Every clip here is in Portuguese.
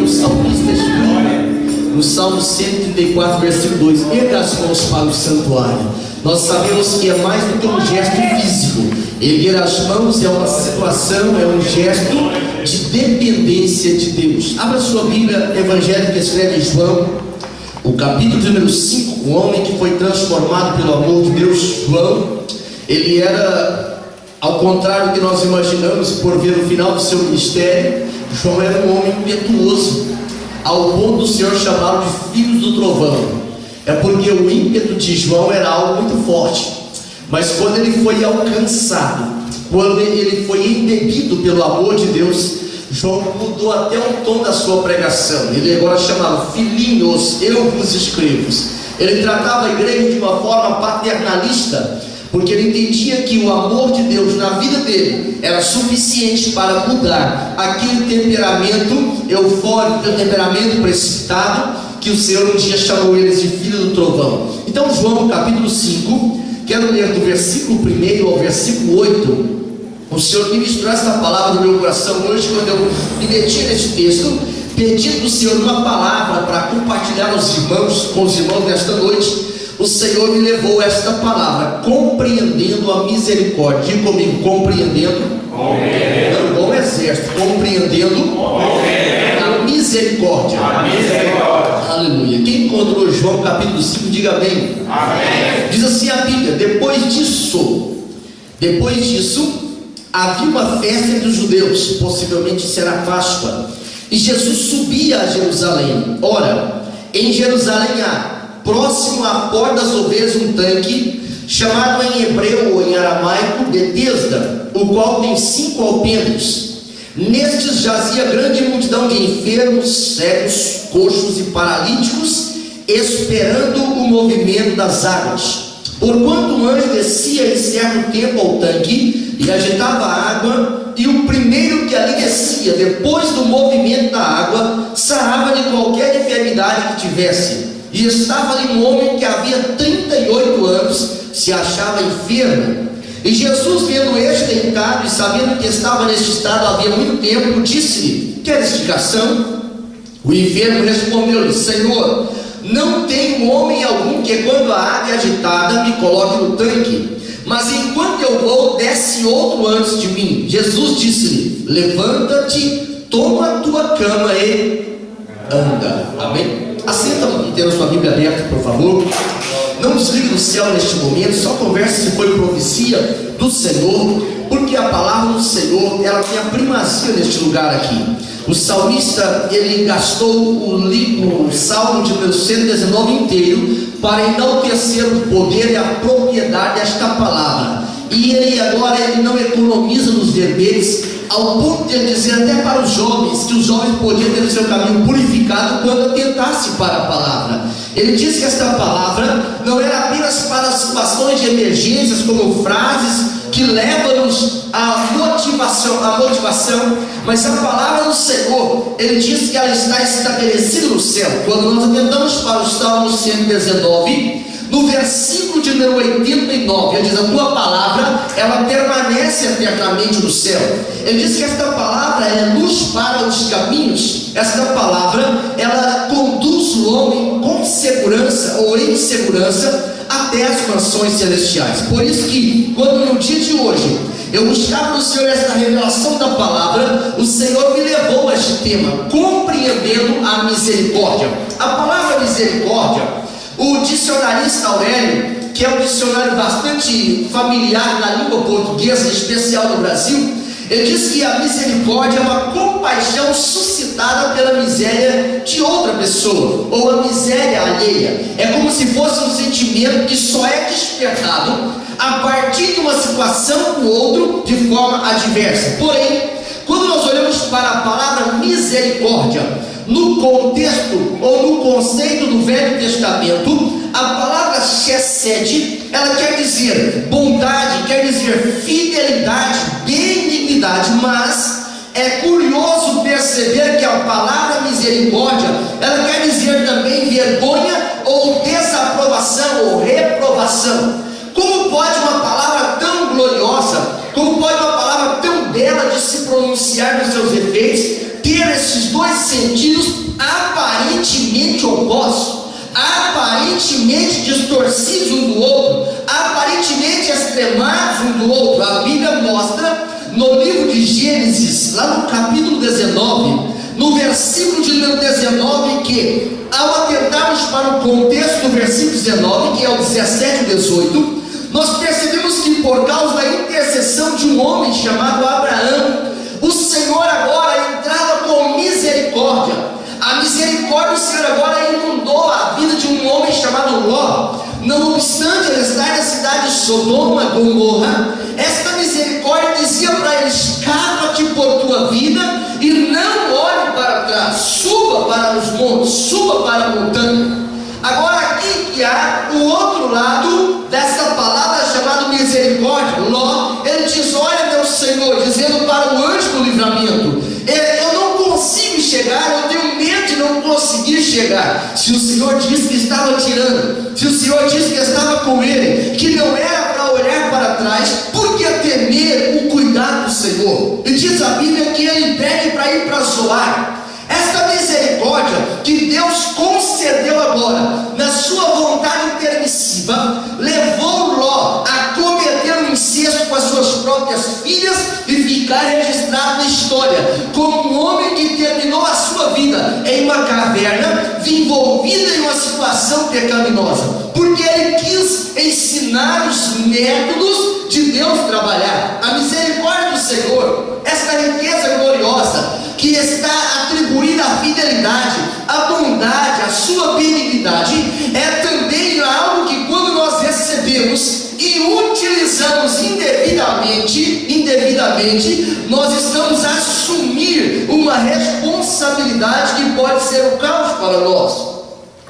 o salmista escreve no Salmo 134, versículo 2: erga as mãos para o santuário. Nós sabemos que é mais do que um gesto físico. Erguer as mãos é uma situação, é um gesto de dependência de Deus. Abra sua Bíblia, Evangelho que escreve João, o capítulo número 5. O homem que foi transformado pelo amor de Deus, João, ele era, ao contrário do que nós imaginamos por ver o final do seu ministério, João era um homem impetuoso, ao ponto do Senhor chamá-lo de filho do trovão. É porque o ímpeto de João era algo muito forte, mas quando ele foi alcançado, quando ele foi embebido pelo amor de Deus, João mudou até o tom da sua pregação. Ele agora chamava: filhinhos, eu vos escrevo. Ele tratava a igreja de uma forma paternalista, porque ele entendia que o amor de Deus na vida dele era suficiente para mudar aquele temperamento eufórico, aquele temperamento precipitado, que o Senhor um dia chamou eles de filho do trovão. Então, João capítulo 5, quero ler do versículo 1 ao versículo 8. O Senhor ministrou esta palavra no meu coração hoje, quando eu me meti neste texto, pedindo do Senhor uma palavra para compartilhar com os irmãos nesta noite. O Senhor me levou esta palavra: compreendendo a misericórdia. Diga comigo: compreendendo. Não, bom exército, compreendendo a misericórdia. Aleluia. Quem encontrou João capítulo 5, diga bem. Amém. Diz assim a Bíblia: depois disso, havia uma festa entre os judeus, possivelmente será Páscoa, e Jesus subia a Jerusalém. Ora, em Jerusalém há, próximo à porta das ovelhas, um tanque, chamado em hebreu ou em aramaico Betesda, o qual tem 5 alpendres. Nestes jazia grande multidão de enfermos, cegos, coxos e paralíticos, esperando o movimento das águas. Porquanto um anjo descia em certo tempo ao tanque e agitava a água, e o primeiro que ali descia, depois do movimento da água, sarava de qualquer enfermidade que tivesse. E estava ali um homem que havia 38 anos, se achava enfermo. E Jesus, vendo este deitado e sabendo que estava neste estado havia muito tempo, disse-lhe: queres explicação? O enfermo respondeu-lhe: Senhor, não tenho homem algum que, quando a água é agitada, me coloque no tanque, mas enquanto eu vou, desce outro antes de mim. Jesus disse-lhe: levanta-te, toma a tua cama e anda. Amém? Assenta, mantendo a sua Bíblia aberta, por favor. Não desligue do céu neste momento, só converse se foi profecia do Senhor, porque a palavra do Senhor, ela tem a primazia neste lugar aqui. O salmista, ele gastou o Salmo de número 119 inteiro para enaltecer o poder e a propriedade desta palavra. E ele agora não economiza nos verbetes, ao ponto de ele dizer até para os jovens, que os jovens podiam ter o seu caminho purificado quando atentasse para a palavra. Ele diz que esta palavra não era apenas para situações de emergências, como frases que levam-nos à motivação, mas a palavra do Senhor, ele diz que ela está estabelecida no céu. Quando nós atentamos para o Salmo 119, no versículo de número 89, ele diz: a tua palavra, ela permanece eternamente no céu. Ele diz que esta palavra é luz para os caminhos. Esta palavra, ela conduz o homem com segurança ou em segurança até as mansões celestiais. Por isso que, quando no dia de hoje eu buscava no Senhor esta revelação da palavra, o Senhor me levou a este tema: compreendendo a misericórdia. A palavra misericórdia, o dicionarista Aurélio, que é um dicionário bastante familiar na língua portuguesa, em especial no Brasil, ele diz que a misericórdia é uma compaixão suscitada pela miséria de outra pessoa, ou a miséria alheia. É como se fosse um sentimento que só é despertado a partir de uma situação com o outro de forma adversa. Porém, quando nós olhamos para a palavra misericórdia, no contexto ou no conceito do Velho Testamento, a palavra chesed, ela quer dizer bondade, quer dizer fidelidade, benignidade, mas é curioso perceber que a palavra misericórdia, ela quer dizer também vergonha ou desaprovação ou reprovação. Como pode uma palavra tão gloriosa, como pode uma palavra tão bela de se pronunciar nos seus efeitos, ter esses dois sentidos aparentemente opostos, aparentemente distorcidos um do outro, aparentemente extremados um do outro. A Bíblia mostra no livro de Gênesis, lá no capítulo 19, no versículo de número 19, que ao atentarmos para o contexto do versículo 19, que é o 17 e 18, nós percebemos que por causa da intercessão de um homem chamado Abraão, o Senhor agora entrava com misericórdia. A misericórdia do Senhor agora inundou a vida de um homem chamado Ló. Não obstante ele estar na cidade de Sodoma e Gomorra, esta misericórdia dizia para ele: escapa-te por tua vida e não olhe para trás, suba para os montes, suba para a montanha. Agora aqui que há o outro lado dessa palavra chamada misericórdia. Ló, ele diz: olha meu Senhor, dizendo para o anjo do livramento, eu não consigo chegar, eu tenho medo de não conseguir chegar. Se o Senhor disse que estava tirando, se o Senhor disse que estava com ele, que não era para olhar para trás, por que temer o cuidado do Senhor? E diz a Bíblia que ele pede para ir para Zoar. Esta misericórdia que Deus concedeu agora, na sua vontade intermissiva, levou Ló a cometer um incesto com as suas próprias filhas e ficar registrado na história como um homem que terminou a sua vida em uma caverna, envolvido em uma situação pecaminosa, porque ele quis ensinar os métodos de Deus trabalhar. A misericórdia do Senhor, esta riqueza gloriosa que está atribuída à fidelidade, à bondade, à sua benignidade, é também algo que quando nós recebemos e utilizamos indevidamente, nós estamos a assumir uma responsabilidade que pode ser o caos para nós.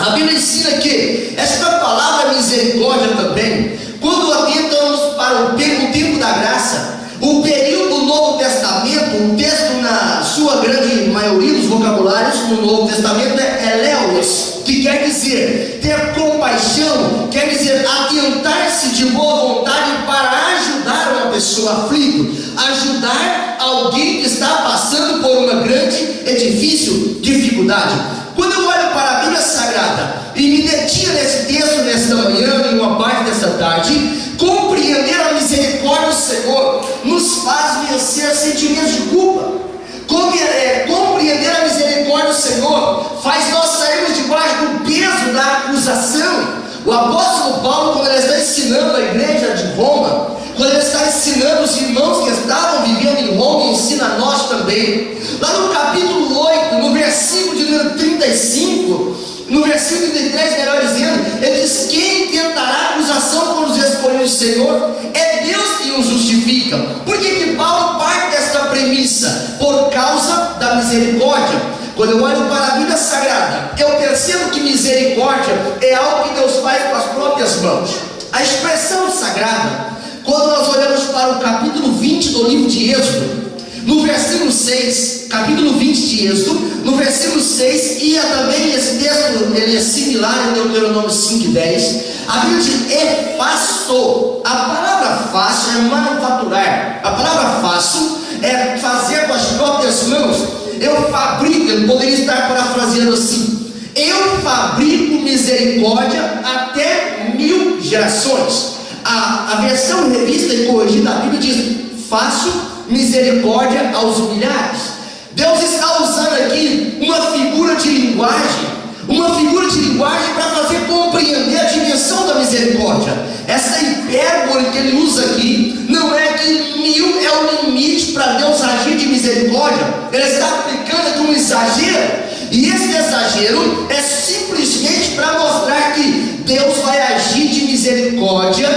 A Bíblia ensina que esta palavra misericórdia também, quando atentamos para o tempo da graça, o período do Novo Testamento, um texto na sua grande maioria dos vocabulários no Novo Testamento é eleos, que quer dizer ter compaixão, quer dizer atentar-se de boa vontade para ajudar uma pessoa aflita, ajudar alguém que está passando por uma grande e difícil dificuldade. Quando eu olho para a Bíblia Sagrada e me detinho nesse texto nesta manhã, em uma parte dessa tarde, compreender a misericórdia do Senhor nos faz vencer sentimentos de culpa. Compreender a misericórdia do Senhor faz nós sairmos debaixo do peso da acusação. O apóstolo Paulo, quando ele está ensinando a igreja de Roma, quando ele está ensinando os irmãos que estavam vivendo em Roma, ensina a nós também. Lá no capítulo 8, no versículo de número 35, no versículo 33, melhor dizendo, ele diz: quem tentará acusação contra os escolhidos do Senhor? É Deus que os justifica. Por que Paulo parte desta premissa? Por causa da misericórdia. Quando eu olho para a Bíblia Sagrada, eu percebo que misericórdia é algo que Deus faz com as próprias mãos. A expressão sagrada, quando nós olhamos para o capítulo 20 do livro de Êxodo, no versículo 6, capítulo 20 de Êxodo, no versículo 6, e também esse texto ele é similar em Deuteronômio 5 e 10, a Bíblia diz: é fácil. A palavra fácil é manufaturar, a palavra fácil é fazer com as próprias mãos. Eu fabrico, ele poderia estar parafraseando assim: eu fabrico misericórdia até 1000 gerações. A versão revista e corrigida da Bíblia diz: faço misericórdia aos milhares. Deus está usando aqui uma figura de linguagem para fazer compreender a dimensão da misericórdia. Essa hipérbole que ele usa aqui não é que 1000 é o limite para Deus agir de misericórdia. Ele está aplicando aqui um exagero, e esse exagero é simplesmente para mostrar que Deus vai agir de misericórdia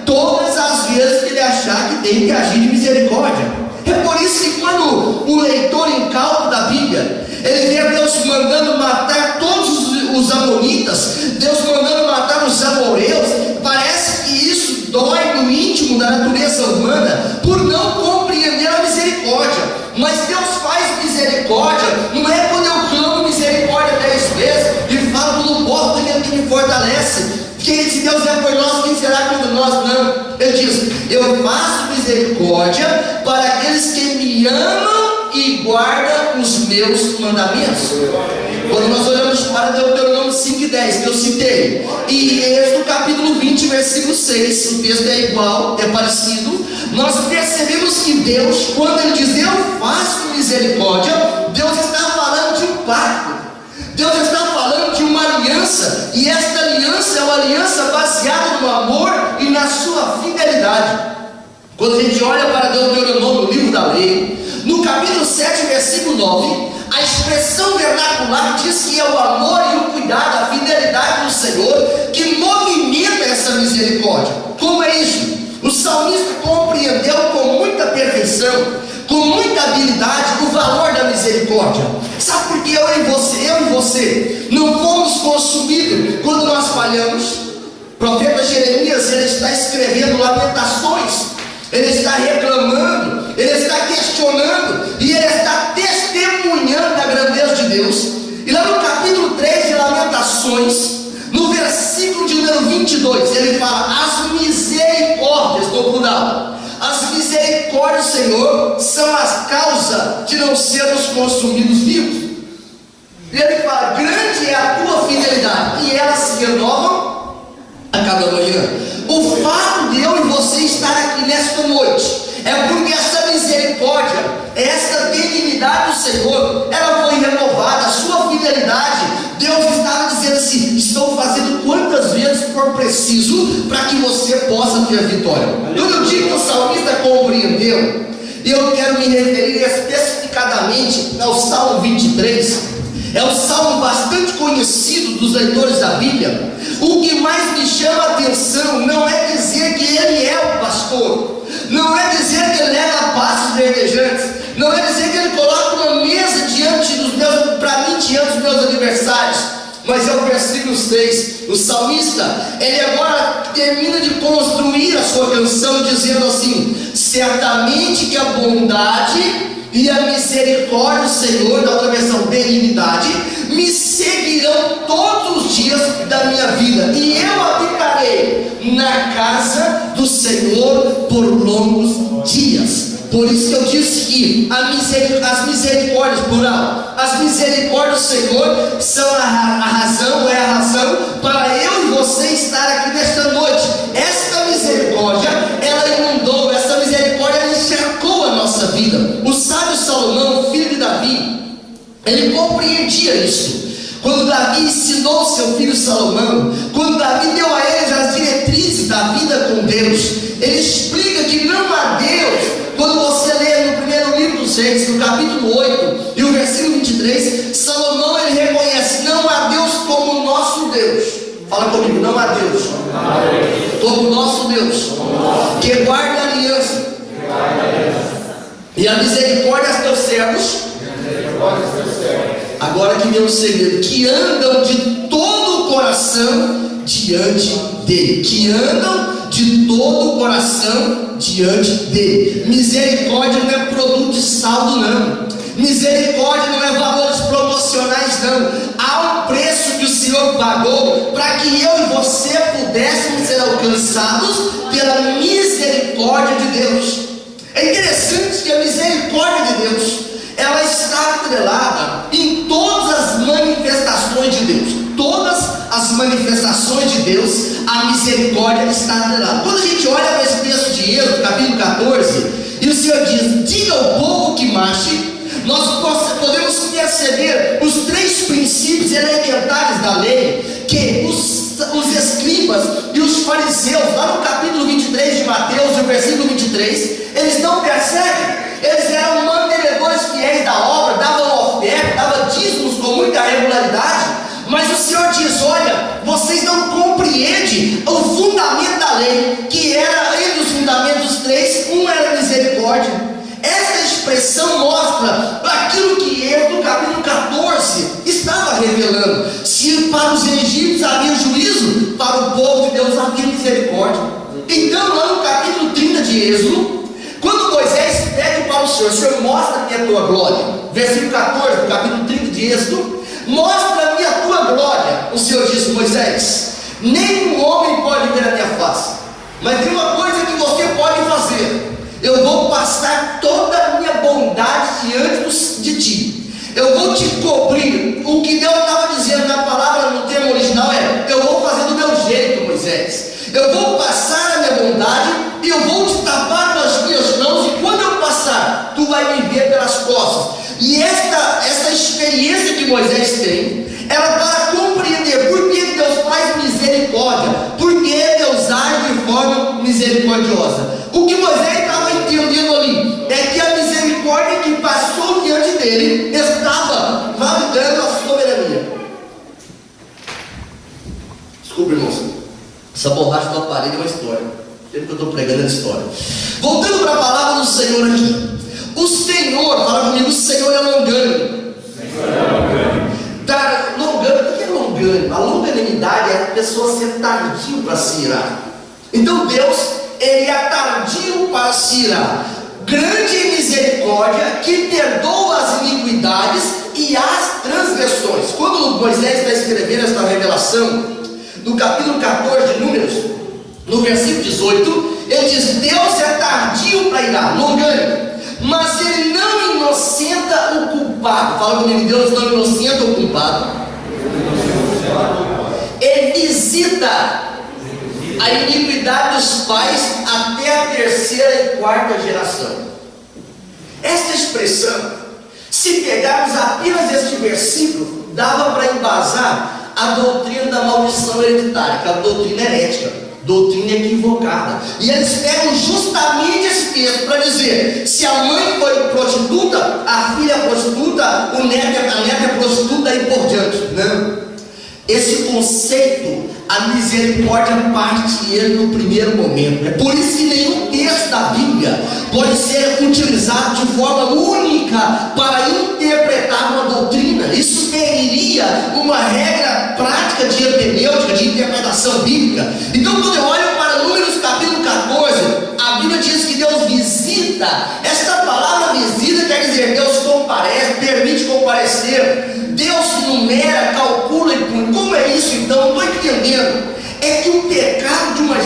todas as vezes que ele achar que tem que agir de misericórdia. É por isso que quando o leitor incauto da Bíblia, ele vê Deus mandando matar todos os amonitas, Deus mandando matar os amorreus, parece que isso dói no íntimo da natureza humana, por não compreender a misericórdia. Mas Deus faz misericórdia, não é quando eu clamo misericórdia 10 vezes e falo pelo povo que me fortalece, que se Deus é por nós, quem será contra nós? Não, ele diz: eu faço misericórdia para aqueles que me amam e e guarda os meus mandamentos. Quando nós olhamos para Deuteronômio 5 e 10, que eu citei, e Êxodo capítulo 20, versículo 6, o texto é igual, é parecido, nós percebemos que Deus, quando Ele diz eu faço misericórdia, Deus está falando de um pacto, Deus está falando de uma aliança, e esta aliança é uma aliança baseada no amor e na sua fidelidade. Quando a gente olha para Deuteronômio, o livro da lei, no capítulo 7, versículo 9, a expressão vernacular diz que é o amor e o cuidado, a fidelidade do Senhor que movimenta essa misericórdia. Como é isso? O salmista compreendeu com muita perfeição, com muita habilidade, o valor da misericórdia. Sabe por que eu e você não fomos consumidos quando nós falhamos? O profeta Jeremias, ele está escrevendo lamentações, ele está reclamando, ele está questionando, e ele está testemunhando a grandeza de Deus. E lá no capítulo 3 de Lamentações, no versículo de número 22, ele fala: as misericórdias, no plural, as misericórdias do Senhor são a causa de não sermos consumidos vivos. E ele fala: grande é a tua fidelidade, e elas se renovam a cada manhã. O fato de eu e você estar aqui nesta noite é porque essa misericórdia, essa benignidade do Senhor, ela foi renovada, a sua fidelidade. Deus estava dizendo assim: estou fazendo quantas vezes for preciso para que você possa ter vitória. Quando eu digo que o salmista compreendeu, e eu quero me referir especificadamente ao Salmo 23, é um salmo bastante conhecido dos leitores da Bíblia. O que mais me chama a atenção não é dizer que ele é o pastor, não é dizer que ele leva passos verdejantes, não é dizer que ele coloca uma mesa diante dos meus, para mim, diante dos meus adversários, mas é o versículo 6. O salmista, ele agora termina de construir a sua canção dizendo assim: certamente que a bondade e a misericórdia do Senhor, na outra versão, benignidade, me seguirão todos os dias da minha vida, e eu habitarei na casa do Senhor por longos dias. Por isso que eu disse que as misericórdias, plural, as misericórdias do Senhor são a razão para eu e você estar aqui nesta noite. Esta misericórdia, ela inundou, essa misericórdia, ela encharcou a nossa vida. O sábio Salomão, filho de Davi, ele compreendia isso. Quando Davi ensinou seu filho Salomão, quando Davi deu a eles as diretrizes da vida com Deus, ele explica que não há Deus. Quando você lê no primeiro livro dos Reis, no capítulo 8 e o versículo 23, Salomão, ele reconhece: não há Deus como o nosso Deus. Fala comigo: não há Deus como o nosso Deus, que guarda a aliança e a misericórdia aos teus servos. Agora que vem o segredo: que andam de todo o coração diante dele. Que andam de todo o coração diante dele. Misericórdia não é produto de saldo, não. Misericórdia não é valores promocionais, não. Há um preço que o Senhor pagou para que eu e você pudéssemos ser alcançados pela misericórdia de Deus. É interessante que a misericórdia de Deus, ela está atrelada em todas as manifestações de Deus. Todas as manifestações de Deus, a misericórdia está atrelada. Quando a gente olha para esse texto de Êxodo, capítulo 14, e o Senhor diz: diga ao povo que marche, nós podemos perceber os três princípios elementares da lei, que os escribas e os fariseus, lá no capítulo 23 de Mateus, no versículo 23, eles não percebem. Eles eram mantenedores fiéis da obra, davam oferta, davam dízimos com muita regularidade, mas o Senhor diz: olha, vocês não compreendem o fundamento da lei, que era, entre os fundamentos três, um era a misericórdia. Essa expressão mostra aquilo que Êxodo capítulo 14 estava revelando. Se para os egípcios havia juízo, para o povo de Deus havia misericórdia. Então, lá no capítulo 30 de Êxodo, quando Moisés pede para o Senhor: mostra-me a tua glória. Versículo 14 do capítulo 30 de Êxodo: mostra-me a tua glória. O Senhor disse: Moisés, nenhum homem pode ver a minha face, mas tem uma coisa que você pode fazer: eu vou passar toda a minha bondade diante dos cumprir. O que Deus estava dizendo na palavra, no termo original, é: eu vou fazer do meu jeito, Moisés. Eu vou passar a minha bondade e eu vou te tapar com as minhas mãos, e quando eu passar, tu vai me ver pelas costas. E esta experiência que Moisés tem, ela para compreender por que Deus faz misericórdia, por que Deus age de forma misericordiosa. O que Moisés estava entendendo ali é que a misericórdia que passou diante dele estava validando a soberania. Desculpa, irmãos, essa borracha da parede é uma história. Sempre que eu estou pregando é história. Voltando para a palavra do Senhor aqui. O Senhor, fala comigo, o Senhor é longânimo. Tá, longânimo, o que é longânimo? A longanimidade é a pessoa ser tardio para se irar. Então Deus, ele é tardio para se irar. Grande em misericórdia, que perdoa as iniquidades e as transgressões. Quando Moisés está escrevendo esta revelação, no capítulo 14 de Números, no versículo 18, ele diz: Deus é tardio para irar, longânimo, mas ele não inocenta o culpado. Fala comigo, Deus não inocenta o culpado. Ele visita a iniquidade dos pais até a terceira e quarta geração. Esta expressão, se pegarmos apenas este versículo, dava para embasar a doutrina da maldição hereditária, que é a doutrina herética, doutrina equivocada. E eles pegam justamente esse texto para dizer: se a mãe foi prostituta, a filha é prostituta, a neta é prostituta e por diante. Não. Esse conceito, a misericórdia parte ele no primeiro momento. É por isso que nenhum texto da Bíblia pode ser utilizado de forma única para interpretar uma doutrina. Isso feriria uma regra prática de hermenêutica, de interpretação bíblica. Então, quando eu olho para Números capítulo 14, a Bíblia diz que Deus visita. Esta palavra visita quer dizer Deus comparece, permite comparecer. Deus numera, calcula e põe. Como é isso então? Não estou entendendo. É que o pecado de uma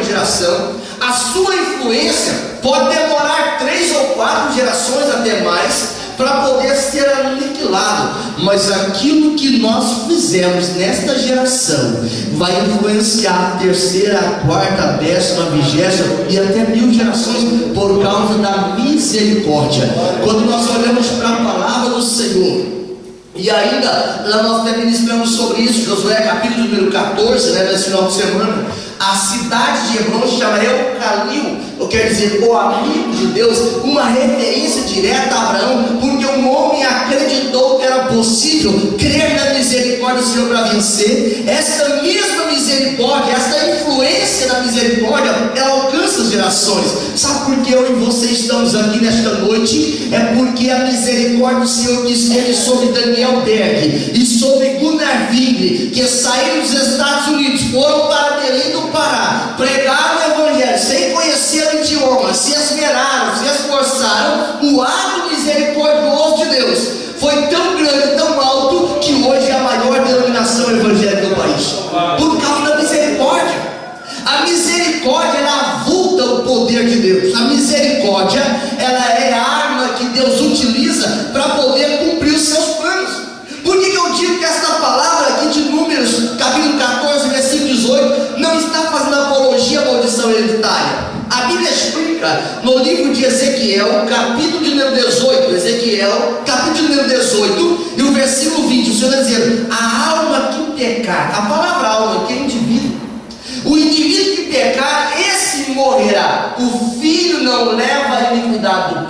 geração, a sua influência pode demorar 3 ou 4 gerações até mais para poder ser aniquilado. Mas aquilo que nós fizemos nesta geração vai influenciar a terceira, a quarta, a 10ª, 20ª e até 1000 gerações por causa da misericórdia. Quando nós olhamos para a palavra do Senhor, e ainda lá nós até ministramos sobre isso, Josué capítulo número 14, nesse final de semana. A cidade de Hebron se chama Eucalil, ou quer dizer, o amigo de Deus, uma referência direta a Abraão, porque um homem acreditou que era possível crer na misericórdia do Senhor para vencer. Essa mesma misericórdia, essa influência da misericórdia, ela alcança as gerações. Sabe por que eu e você estamos aqui nesta noite? É porque a misericórdia do Senhor que esteve sobre Daniel Berg e sobre Gunnar Wigli, que saíram dos Estados Unidos, foram para Belém do Pará, pregaram o Evangelho sem conhecer o idioma, se esmeraram, se esforçaram. O ato misericordioso de Deus foi tão grande, tão alto, que hoje é a maior denominação evangélica do país, por causa da misericórdia. A misericórdia, ela avulta o poder de Deus. A misericórdia, ela é a arma que Deus utiliza para poder cumprir os seus planos. Por que eu digo que essa palavra aqui de Números, capítulo 14, versículo 18, não está fazendo apologia à maldição hereditária? A Bíblia explica no livro de Ezequiel, capítulo número 18, Ezequiel, capítulo número 18, e o versículo 20, o Senhor está dizendo: a alma que pecar, a palavra alma que é indivíduo, o indivíduo que pecar, esse morrerá. O filho não leva a iniquidade dos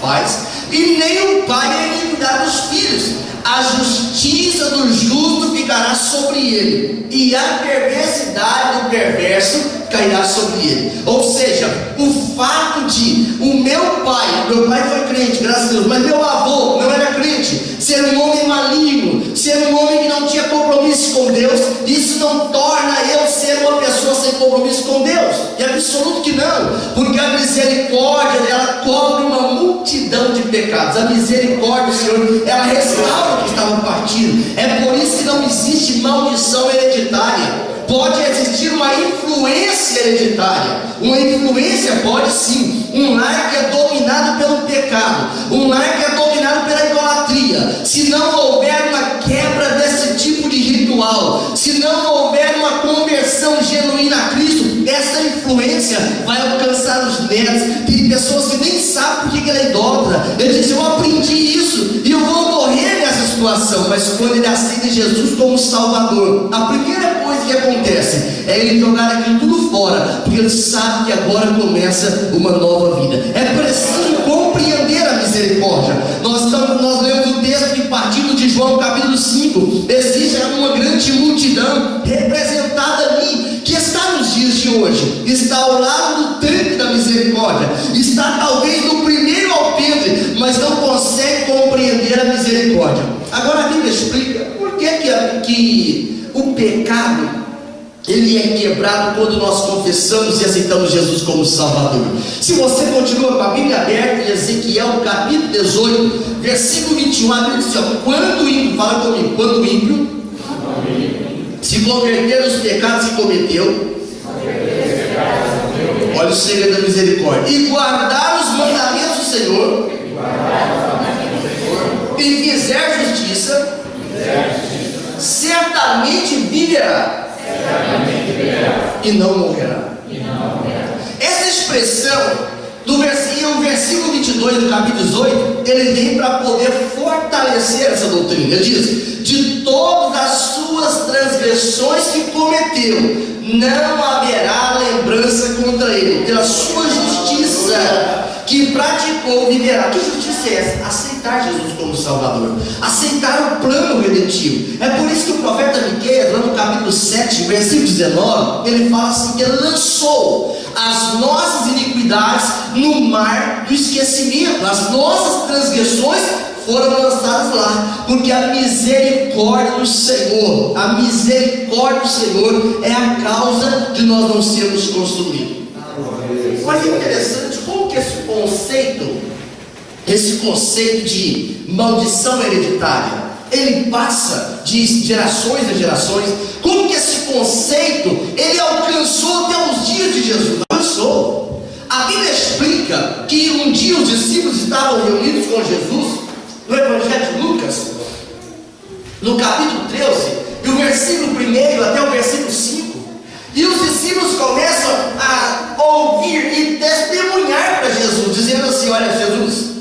pais, e nem o pai a iniquidade dos filhos. A justiça do justo ficará sobre ele, e a perversidade do perverso cairá sobre ele. Ou seja, o fato de o meu pai foi crente, graças a Deus, mas meu avô não era crente, ser um homem maligno, ser um homem que não tinha compromisso com Deus, isso não torna eu ser uma pessoa sem compromisso com Deus. É absoluto que não, porque a misericórdia, ela cobre uma multidão de pecados. A misericórdia, Senhor, ela restaura o que estava partido. É por isso que não existe maldição hereditária. Pode existir uma influência hereditária. Uma influência pode sim. Um lar que é dominado pelo pecado, um lar que é dominado pela idolatria, descendência, vai alcançar os netos. Tem pessoas que nem sabem por que ele é idólatra. Ele diz: eu aprendi isso e eu vou morrer nessa situação. Mas quando ele aceita Jesus como Salvador, a primeira coisa que acontece é ele jogar aquilo tudo fora, porque ele sabe que agora começa uma nova vida. É preciso compreender a misericórdia. Nós lemos o texto que, partindo de João capítulo 5, existe uma grande multidão representada ali, que está nos dias de hoje, está ao lado do tanque da misericórdia, está talvez no primeiro alpendre, mas não consegue compreender a misericórdia. Agora a Bíblia explica por que o pecado ele é quebrado quando nós confessamos e aceitamos Jesus como Salvador. Se você continua com a Bíblia aberta em Ezequiel capítulo 18, versículo 21, a Bíblia diz: quando o ímpio, fala comigo, quando o ímpio se converter nos pecados que cometeu, olha o segredo da misericórdia, e guardar os mandamentos do Senhor, e fizer justiça, certamente viverá e não morrerá. Essa expressão do versículo 22 do capítulo 18, ele vem para poder fortalecer essa doutrina. Ele diz: de todas as suas transgressões que cometeu, não haverá lembrança contra ele. Pela sua justiça que praticou, viverá. Que justiça é essa? Aceitar Jesus como Salvador, aceitar o plano redentivo. É por isso que o profeta Miqueias, lá no capítulo 7, versículo 19, ele fala assim: que ele lançou as nossas iniquidades no mar do esquecimento, as nossas transgressões foram lançadas lá, porque a misericórdia do Senhor, a misericórdia do Senhor é a causa de nós não sermos consumidos. Mas é interessante como que esse conceito de maldição hereditária, ele passa de gerações em gerações. Como que esse conceito ele alcançou até os dias de Jesus? Alcançou. A Bíblia explica que um dia os discípulos estavam reunidos com Jesus no Evangelho de Lucas, no capítulo 13, e o versículo 1 até o versículo 5, e os discípulos começam a ouvir e testemunhar para Jesus, dizendo assim: olha, Jesus,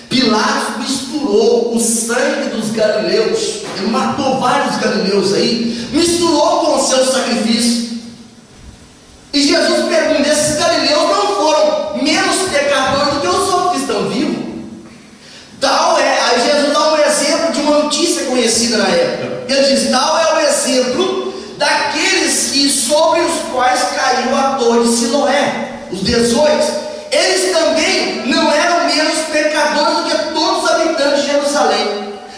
Pilatos misturou o sangue dos galileus, ele matou vários galileus aí, misturou com o seu sacrifício. E Jesus pergunta: esses galileus não foram menos pecadores do que os outros que estão vivos? Aí Jesus dá um exemplo de uma notícia conhecida na época. Ele diz: tal é o exemplo daqueles sobre os quais caiu a torre de Siloé, os 18. Eles também não eram menos pecadores do que todos os habitantes de Jerusalém.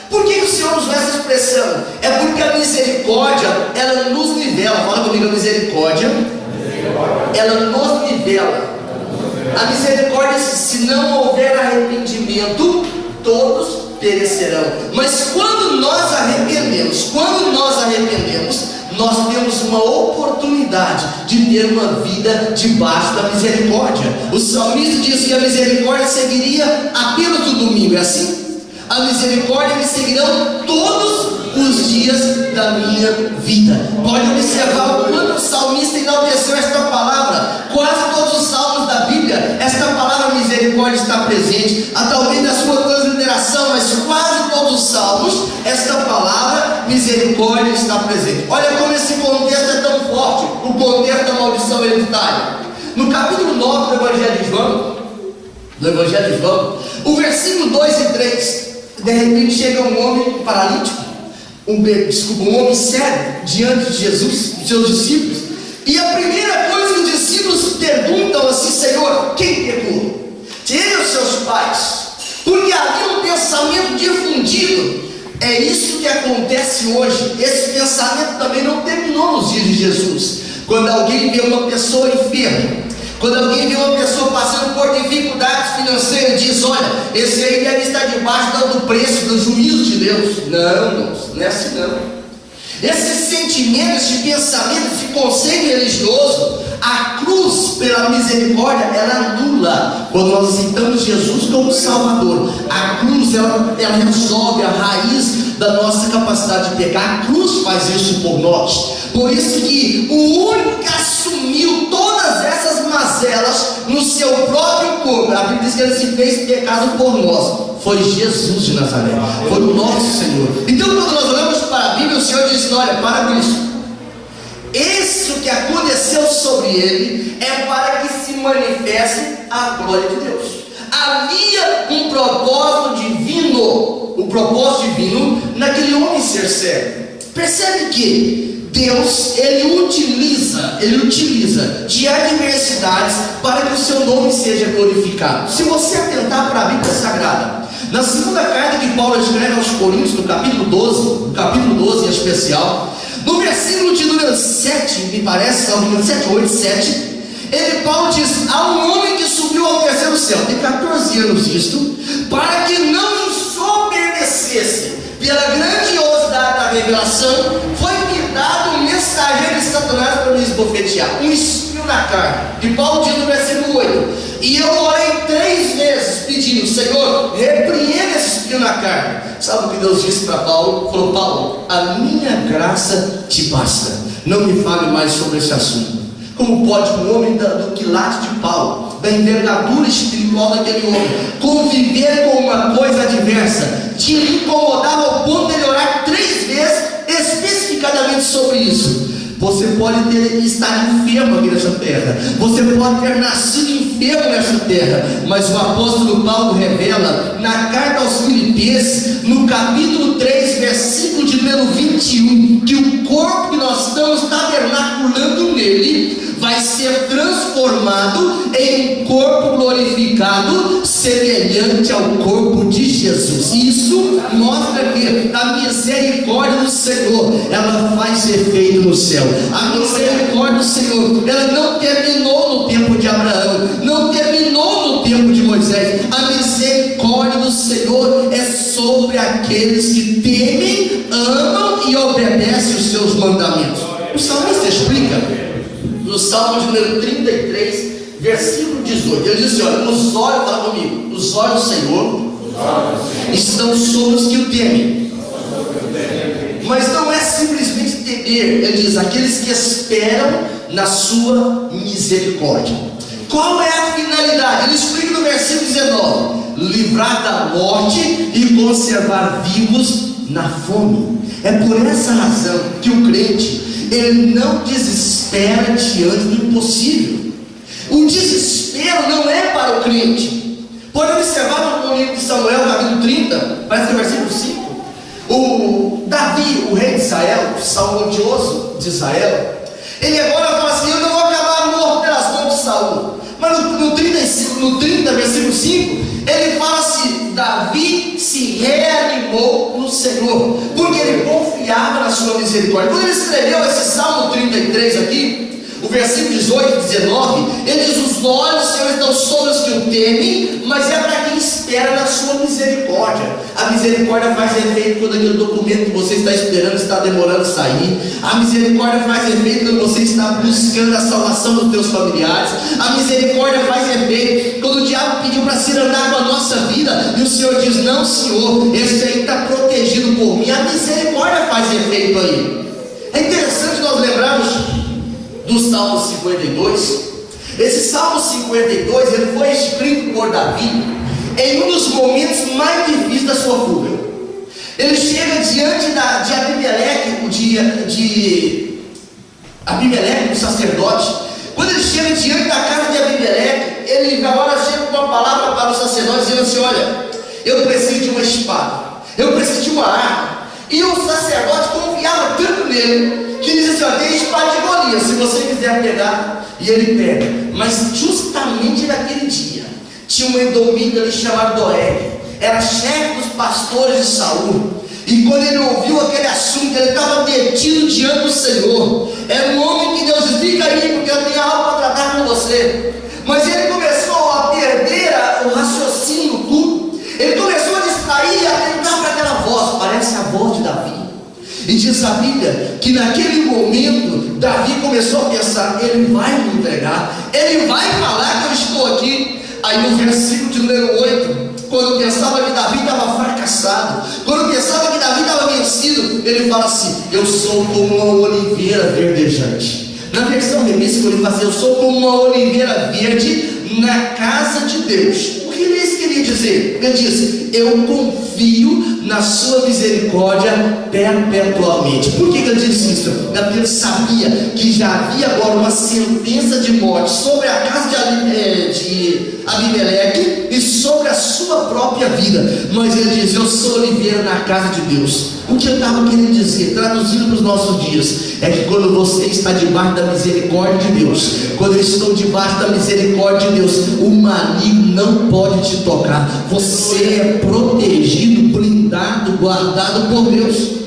Por que o Senhor usa essa expressão? É porque a misericórdia, ela nos nivela. Fala comigo: a misericórdia, ela nos nivela. A misericórdia, se não houver arrependimento, todos perecerão. Mas quando nós arrependemos, nós temos uma oportunidade de ter uma vida debaixo da misericórdia. O salmista disse que a misericórdia seguiria apenas no domingo. É assim? A misericórdia me seguirão todos os dias da minha vida. Pode observar o quanto o salmista enalteceu esta palavra. Quase todos os salmos da Bíblia, esta palavra misericórdia está presente. Talvez na sua transliteração, mas quase todos os salmos, esta palavra misericórdia está presente. Olha como esse contexto é tão forte, o contexto da maldição hereditária. No capítulo 9 do Evangelho de João, o versículo 2 e 3, de repente chega um homem paralítico, um homem cego diante de Jesus, dos seus discípulos, e a primeira coisa que os discípulos perguntam assim: Senhor, quem pecou? Ele ou seus pais? Porque havia um pensamento difundido. É isso que acontece hoje. Esse pensamento também não terminou nos dias de Jesus. Quando alguém vê uma pessoa enferma, quando alguém vê uma pessoa passando por dificuldades financeiras, diz: olha, esse aí deve estar debaixo do preço, do juízo de Deus. Não é assim não. Esse sentimento, esse pensamento, esse conceito religioso, a cruz pela misericórdia, ela anula. Quando nós aceitamos Jesus como Salvador, a cruz ela resolve a raiz da nossa capacidade de pecar. A cruz faz isso por nós. Por isso que o único que assumiu todas essas mazelas no seu próprio corpo. A Bíblia diz que ele se fez pecado por nós. Foi Jesus de Nazaré, foi o nosso Senhor. Então, quando nós olhamos para a Bíblia, o Senhor diz: olha, para com isso. Isso que aconteceu sobre ele é para que se manifeste a glória de Deus. Havia um propósito divino naquele homem ser cego. Percebe que Deus, ele utiliza de adversidades para que o seu nome seja glorificado. Se você atentar para a Bíblia Sagrada, na segunda carta que Paulo escreve aos Coríntios, no capítulo 12 em especial, no versículo de número 7, me parece, no 7, 8, 7, Paulo diz: há um homem que subiu ao terceiro céu, tem 14 anos isto, para que não ensoberbecesse pela grandiosidade da revelação, foi-me dado um mensageiro de Satanás para me esbofetear, um espinho na carne. E Paulo diz no versículo 8: e eu orei 3 vezes pedindo: Senhor, repreenda esse espinho na carne. Sabe o que Deus disse para Paulo? Falou: Paulo, a minha graça te basta, não me fale mais sobre esse assunto. Como pode um homem do quilate de Paulo, da envergadura espiritual daquele homem, conviver com uma coisa adversa, que lhe incomodava ao ponto de ele orar 3 vezes especificadamente sobre isso? Você pode estar enfermo aqui nessa terra, você pode ter nascido enfermo nessa terra, mas o apóstolo Paulo revela na carta aos Filipenses, no capítulo 3, versículo de número 21, que o corpo que nós estamos tabernaculando nele vai ser transformado em um corpo glorificado, semelhante ao corpo de Jesus. Isso mostra que a misericórdia do Senhor, ela faz efeito no céu. A misericórdia do Senhor, ela não terminou no tempo de Abraão, não terminou no tempo de Moisés. A misericórdia do Senhor é sobre aqueles que temem, amam e obedecem os seus mandamentos. O salmista explica no Salmo de número 33, versículo 18, ele diz assim: olha, os olhos, fala comigo, os olhos do Senhor estão sobre os que o temem. Mas não é simplesmente temer, ele diz: aqueles que esperam na sua misericórdia. Qual é a finalidade? Ele explica no versículo 19: livrar da morte e conservar vivos na fome. É por essa razão que o crente, ele não desespera diante do impossível. O desespero não é para o crente. Pode observar no livro de Samuel, capítulo 30, parece que é o versículo 5. O Davi, o rei de Israel, o saudioso de Israel, ele agora fala assim: eu não vou acabar morto pelas mãos de Saul. Mas no 30, versículo 5, ele fala assim: Davi se reanimou no Senhor, porque ele confiava na sua misericórdia. Quando ele escreveu esse Salmo 33 aqui, o versículo 18 e 19, ele diz: os olhos do Senhor estão sobre os que o temem, mas é para quem espera na sua misericórdia. A misericórdia faz efeito quando aquele documento que você está esperando está demorando a sair. A misericórdia faz efeito quando você está buscando a salvação dos teus familiares. A misericórdia faz efeito quando o diabo pediu para se andar com a nossa vida e o Senhor diz: não, Senhor, esse aí está protegido por mim. A misericórdia faz efeito aí. É interessante nós lembrarmos do Salmo 52. Esse Salmo 52, ele foi escrito por Davi em um dos momentos mais difíceis da sua fuga. Ele chega diante de Abimeleque, Abimeleque, o sacerdote. Quando ele chega diante da casa de Abimeleque, ele agora chega com uma palavra para o sacerdote, dizendo assim: olha, eu preciso de uma espada, eu preciso de uma arma. E o sacerdote confiava tanto nele, que ele disse assim: ó, tem espada de Golias, se você quiser pegar. E ele pega. Mas justamente naquele dia tinha um edomita ali chamado Doeg, era chefe dos pastores de Saul. E quando ele ouviu aquele assunto, ele estava detido diante do Senhor. Era um homem que Deus disse: fica aí, porque eu tenho algo para tratar com você. Mas ele começou a perder o raciocínio, o culto. Ele começou a distrair e a tentar para aquela voz, parece a voz de Davi. E diz a Bíblia que naquele momento Davi começou a pensar: ele vai me entregar, ele vai falar que eu estou aqui. Aí no versículo de número 8, quando pensava que Davi estava fracassado, quando pensava que Davi estava vencido, ele fala assim: eu sou como uma oliveira verdejante. Na versão revista, ele fala assim: eu sou como uma oliveira verde na casa de Deus. O que ele queria dizer? Ele disse: eu confio na sua misericórdia perpetuamente. Por que ele disse isso? Porque ele sabia que já havia agora uma sentença de morte sobre a casa de Abimeleque e sobre a sua própria vida. Mas ele diz: eu sou oliveira na casa de Deus. O que eu estava querendo dizer, traduzindo para os nossos dias, é que quando você está debaixo da misericórdia de Deus, quando eu estou debaixo da misericórdia de Deus, o maligno não pode te tocar. Você é protegido, blindado, guardado por Deus.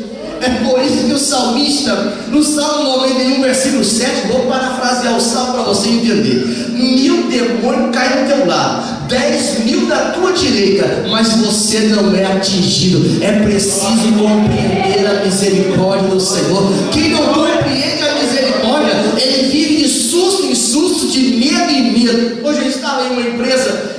É por isso que o salmista, no Salmo 91, versículo 7, vou parafrasear o salmo para você entender: 1000 demônios caem do teu lado, 10.000 da tua direita, mas você não é atingido. É preciso compreender a misericórdia do Senhor. Quem não compreende a misericórdia, ele vive de susto em susto, de medo em medo. Hoje eu estava em uma empresa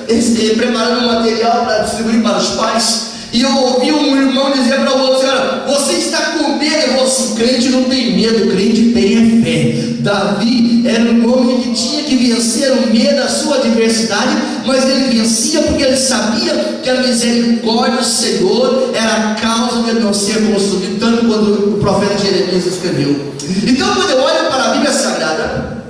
preparando material para distribuir para os pais, e eu ouvi um irmão dizer para o outro: olha, você está com medo? Você, crente não tem medo, crente tem fé. Davi era um homem que tinha que vencer o medo da sua adversidade, mas ele vencia porque ele sabia que a misericórdia do Senhor era a causa de ele não ser consumido, tanto quando o profeta Jeremias escreveu. Então, quando eu olho para a Bíblia Sagrada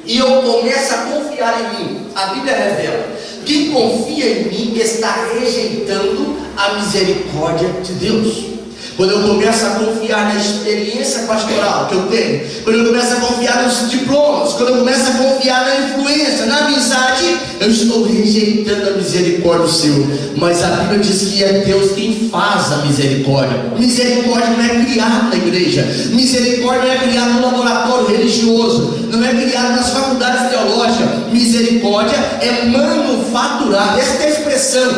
e eu começo a confiar em mim, a Bíblia revela: quem confia em mim está rejeitando a misericórdia de Deus. Quando eu começo a confiar na experiência pastoral que eu tenho, quando eu começo a confiar nos diplomas, quando eu começo a confiar na influência, na amizade, eu estou rejeitando a misericórdia do Senhor. Mas a Bíblia diz que é Deus quem faz a misericórdia. Misericórdia não é criada na igreja, misericórdia não é criada no laboratório religioso, não é criada nas faculdades teológicas. Misericórdia é manufaturada. Esta é a expressão: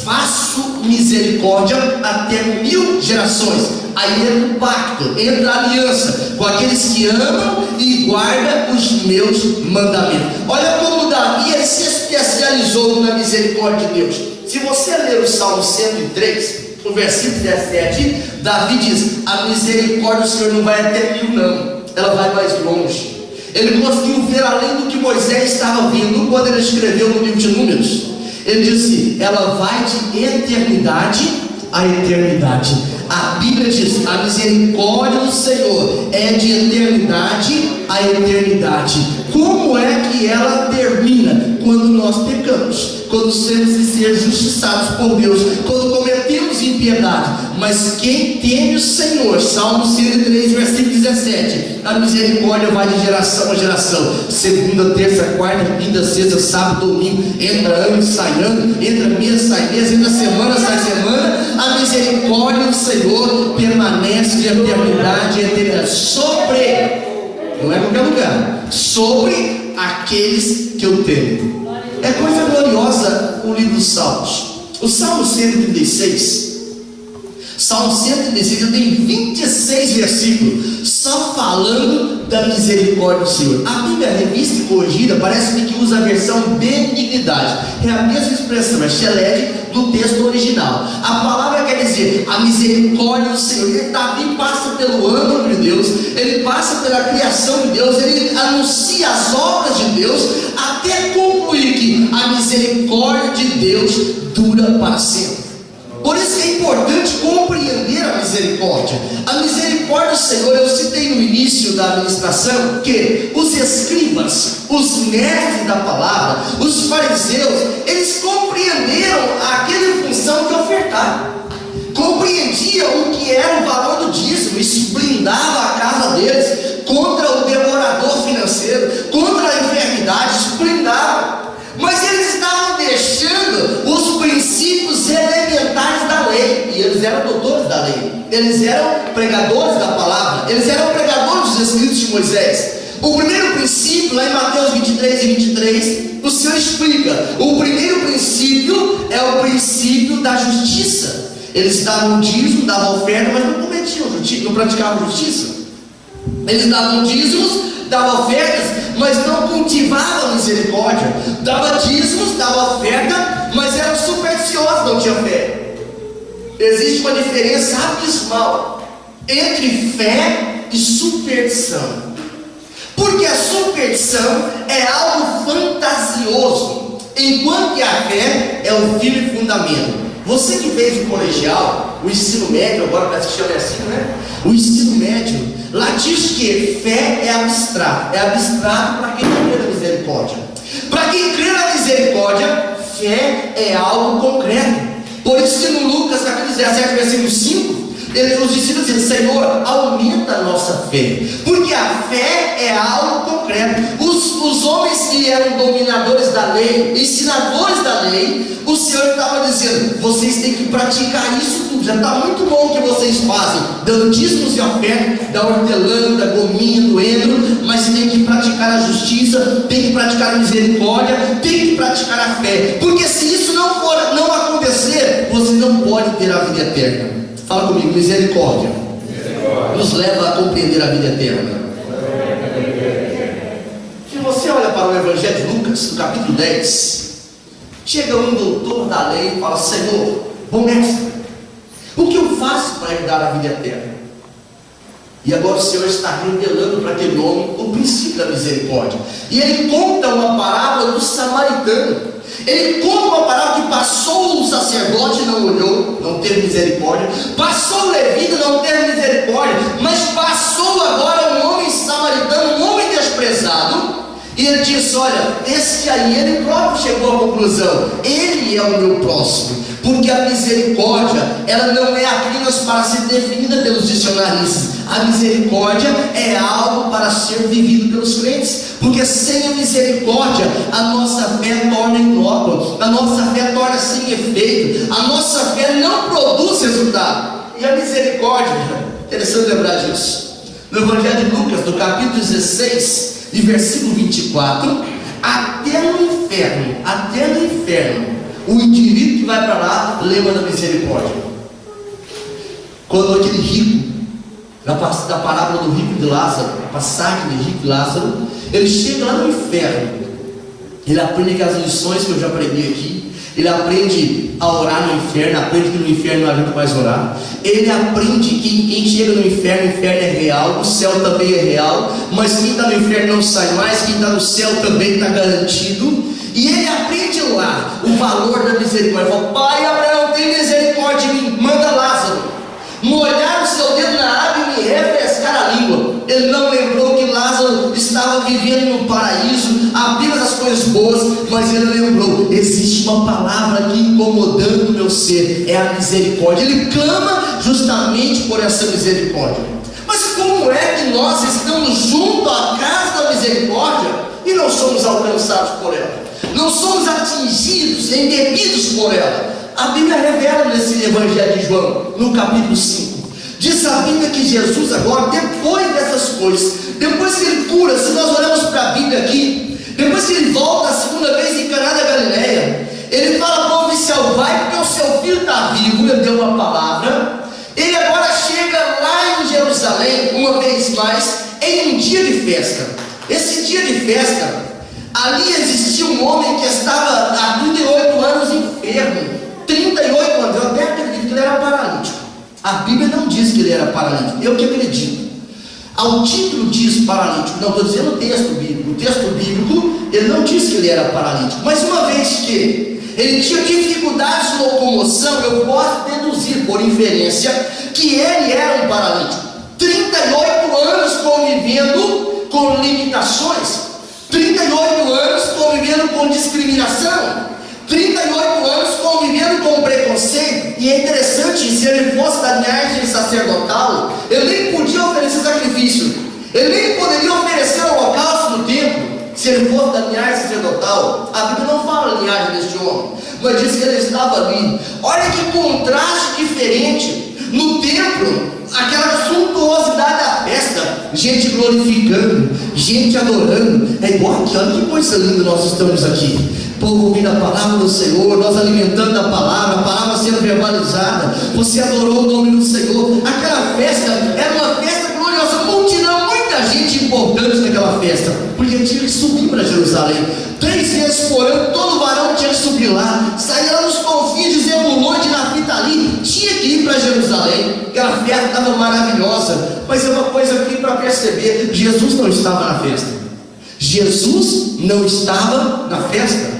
faço misericórdia até 1000 gerações. Aí entra o pacto, entra a aliança com aqueles que amam e guardam os meus mandamentos. Olha como Davi se especializou na misericórdia de Deus. Se você ler o Salmo 103, o versículo 17, Davi diz: a misericórdia do Senhor não vai até 1000 não, ela vai mais longe. Ele conseguiu ver além do que Moisés estava vendo quando ele escreveu no livro de Números. Ele disse: ela vai de eternidade a eternidade. A Bíblia diz: a misericórdia do Senhor é de eternidade a eternidade. Como é que ela termina? Quando nós pecamos, quando temos de ser justiçados por Deus, quando cometemos impiedade. Mas quem teme o Senhor, Salmo 103, versículo 17, a misericórdia vai de geração a geração. Segunda, terça, quarta, quinta, sexta, sábado, domingo, entra ano e sai ano, entra mês, sai mês, entra semana, sai semana. A misericórdia do Senhor permanece de eternidade a eternidade sobre, não é qualquer lugar, sobre aqueles que eu temo. É coisa gloriosa o livro dos Salmos. O Salmo 136, Salmo 136 tem 26 versículos só falando da misericórdia do Senhor. A Bíblia revista e corrigida parece que usa a versão benignidade. É a mesma expressão, é xelede do texto original. A palavra quer dizer a misericórdia do Senhor. Davi passa pelo âmbito de Deus, ele passa pela criação de Deus, ele anuncia as obras de Deus, até concluir que a misericórdia de Deus dura para sempre. Por isso é importante compreender a misericórdia. A misericórdia do Senhor, eu citei no início da administração que os escribas, os mestres da palavra, os fariseus, eles compreenderam aquela função de ofertar, compreendiam o que era o valor do dízimo. Isso blindava a casa deles contra o devorador financeiro, contra a enfermidade, isso blindava. Mas eles estavam deixando os princípios elementares da lei, e eles eram doutores da lei, eles eram pregadores da palavra, eles eram pregadores dos escritos de Moisés. O primeiro princípio, lá em Mateus 23 e 23, o Senhor explica: o primeiro princípio é o princípio da justiça. Eles davam dízimo, davam oferta, mas não cometiam justiça, não praticavam justiça. Eles davam dízimos, davam ofertas, mas não cultivavam misericórdia. Dava dízimos, dava oferta, mas eram supersticiosos, não tinham fé. Existe uma diferença abismal entre fé e superstição. Porque a superstição é algo fantasioso, enquanto que a fé é o firme fundamento. Você que fez o colegial, o ensino médio, agora parece que chama assim, né? O ensino médio, lá diz que fé é abstrato. É abstrato para quem crê na misericórdia. Para quem crê na misericórdia, fé é algo concreto. Por isso que no Lucas capítulo 17, versículo 5, os discípulos dizem: Senhor, aumenta a nossa fé. Porque a fé é algo concreto. Os homens que eram dominadores da lei, ensinadores da lei, o Senhor estava dizendo: vocês têm que praticar isso tudo. Já está muito bom o que vocês fazem, dando dízimos e ofertas, da hortelã, da gominha, do endro, mas tem que praticar a justiça, tem que praticar a misericórdia, tem que praticar a fé. Porque se isso não acontecer, você não pode ter a vida eterna. Fala comigo: misericórdia nos leva a compreender a vida eterna. Se você olha para o Evangelho de Lucas, no capítulo 10, chega um doutor da lei e fala: Senhor, bom mestre, o que eu faço para herdar a vida eterna? E agora o Senhor está revelando para aquele homem o princípio da misericórdia. E ele conta uma parábola do samaritano. Ele conta uma parábola que passou o sacerdote e não olhou, não teve misericórdia. Passou o levita, não teve misericórdia. Mas passou agora um homem samaritano, um homem desprezado. E ele disse: olha, esse aí, ele próprio chegou à conclusão: ele é o meu próximo. Porque a misericórdia, ela não é apenas para ser definida pelos dicionaristas. A misericórdia é algo para ser vivido pelos crentes. Porque sem a misericórdia, a nossa fé torna inócua, a nossa fé torna sem efeito, a nossa fé não produz resultado. E a misericórdia, interessante lembrar disso, no Evangelho de Lucas, no capítulo 16 e versículo 24, até no inferno, o indivíduo que vai para lá lembra da misericórdia. Quando aquele rico, da parábola do rico de Lázaro, a passagem do rico de Lázaro, ele chega lá no inferno, ele aprende aquelas lições que eu já aprendi aqui. Ele aprende a orar no inferno, aprende que no inferno não adianta mais orar. Ele aprende que quem chega no inferno, o inferno é real, o céu também é real, mas quem está no inferno não sai mais, quem está no céu também está garantido. E ele aprende lá o valor da misericórdia. Ele fala: Pai Abraão, tem misericórdia de mim, manda Lázaro molhar o seu dedo na água e me refrescar a língua. Ele não lembrou que Lázaro estava vivendo no paraíso, apenas as coisas boas, mas ele lembrou: existe uma palavra aqui incomodando o meu ser, é a misericórdia. Ele clama justamente por essa misericórdia. Mas como é que nós estamos junto à casa da misericórdia e não somos alcançados por ela? Não somos atingidos, embebidos por ela? A Bíblia revela nesse Evangelho de João, no capítulo 5, diz a Bíblia que Jesus agora, depois dessas coisas, depois que ele cura, se nós olhamos para a Bíblia aqui, depois que ele volta a segunda vez em Caná da Galileia, ele fala para o oficial: vai, porque o seu filho está vivo. Ele deu uma palavra. Ele agora chega lá em Jerusalém, uma vez mais, em um dia de festa. Esse dia de festa, ali existia um homem que estava há 38 anos enfermo. 38 anos, eu até acredito que ele era paralítico. A Bíblia não diz que ele era paralítico, eu que acredito. Ao título diz paralítico, não estou dizendo o texto bíblico. O texto bíblico, ele não diz que ele era paralítico. Mas uma vez que ele tinha dificuldades de locomoção, eu posso deduzir por inferência que ele era um paralítico. 38 anos convivendo com limitações, 38 anos convivendo com discriminação, 38 anos convivendo com preconceito. E é interessante, se ele fosse da linhagem sacerdotal, ele nem podia oferecer sacrifício, ele nem poderia oferecer holocausto no templo. Se ele fosse da linhagem sacerdotal, a Bíblia não fala a linhagem deste homem, mas diz que ele estava ali. Olha que contraste diferente. No templo, aquela suntuosidade da festa, gente glorificando, gente adorando. É igual aqui, olha que coisa linda nós estamos aqui. Povo ouvindo a palavra do Senhor, nós alimentando a palavra sendo verbalizada. Você adorou o nome do Senhor. Aquela festa era uma festa gloriosa, multidão, muita gente importante naquela festa, porque tinha que subir para Jerusalém. 3 vezes por ano, todo varão tinha que subir lá, sair lá nos confins de Zebulon e de Naftali, tinha que ir para Jerusalém. aquela festa estava maravilhosa. Mas é uma coisa aqui para perceber: Jesus não estava na festa. Jesus não estava na festa.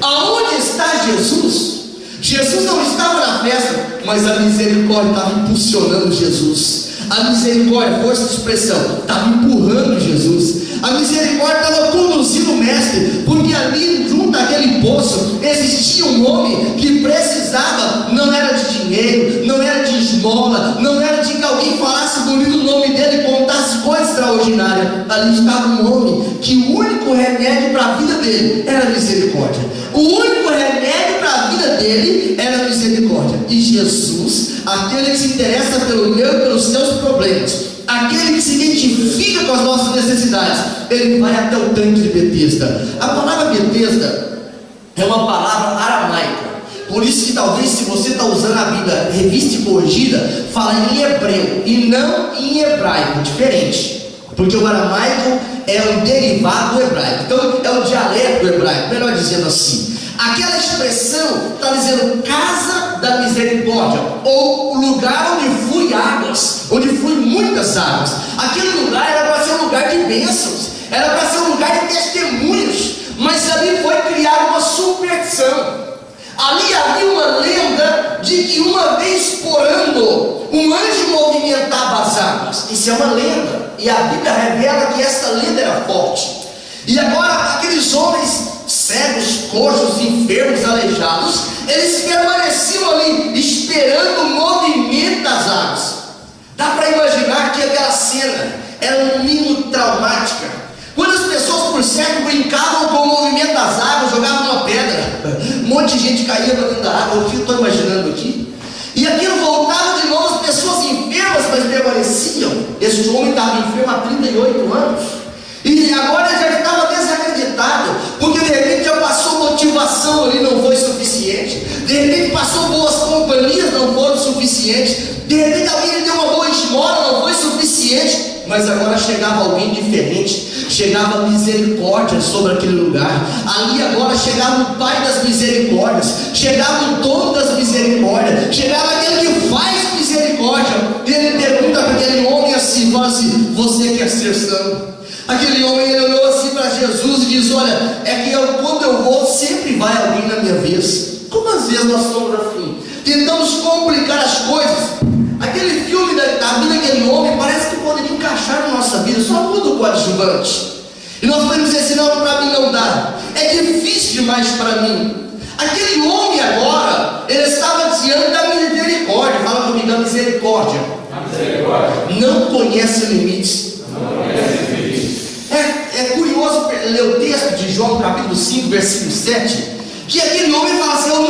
Aonde está Jesus? Jesus não estava na festa, mas a misericórdia estava impulsionando Jesus. A misericórdia, força de expressão, estava empurrando Jesus. A misericórdia estava conduzindo o mestre, porque ali junto àquele poço existia um homem que precisava, não era de dinheiro, não era de esmola, não era de que alguém falasse bonito o nome dele e contasse coisa extraordinária. Ali estava um homem que o único remédio para a vida dele era a misericórdia. O único remédio para a vida dele era a misericórdia. E Jesus, aquele que se interessa pelo meu e pelos seus problemas, aquele que se identifica com as nossas necessidades, ele vai até o tanque de Betesda. A palavra Betesda é uma palavra aramaica. Por isso que talvez, se você está usando a Bíblia revista e corrigida, fala em hebreu e não em hebraico, diferente. Porque o aramaico é um derivado do hebraico. Então é o dialeto do hebraico, melhor dizendo assim. Aquela expressão está dizendo casa da misericórdia, ou lugar onde flui águas, onde flui muitas águas. Aquele lugar era para ser um lugar de bênçãos, era para ser um lugar de testemunhos, mas ali foi criada uma superstição. Ali havia uma lenda de que uma vez por ano um anjo movimentava as águas. Isso é uma lenda, e a Bíblia revela que essa lenda era forte. E agora aqueles homens cegos, coxos, enfermos, aleijados, eles permaneciam ali esperando o movimento das águas. Dá para imaginar que aquela cena era no mínimo traumática. Quando as pessoas por certo brincavam com o movimento das águas, jogavam uma pedra, um monte de gente caía para dentro da água. O que eu estou imaginando aqui? E aquilo voltava de novo, as pessoas enfermas, mas permaneciam. Esse homem estava enfermo há 38 anos. E agora já estava desacreditado, porque de repente já passou motivação ali, não foi suficiente. De repente passou boas companhias, não foram suficientes. De repente alguém lhe deu uma boa esmola, não foi suficiente. Mas agora chegava alguém diferente, chegava misericórdia sobre aquele lugar. Ali agora chegava o Pai das misericórdias, chegava o dono das misericórdias, chegava aquele que faz misericórdia. E ele pergunta para aquele homem assim, fala assim: você quer ser santo? Aquele homem, ele olhou assim para Jesus e diz: olha, é que quando eu vou, sempre vai alguém na minha vez. Como às vezes nós somos assim, tentamos complicar as coisas. Aquele filme da vida daquele homem parece que poderia encaixar na nossa vida, só muda o coadjuvante. E nós podemos dizer assim: não, para mim não dá, é difícil demais para mim. Aquele homem agora, ele estava diante da misericórdia. Fala comigo, a misericórdia. A misericórdia não conhece limites. É curioso ler o texto de João capítulo 5, versículo 7, que aquele homem fala assim: eu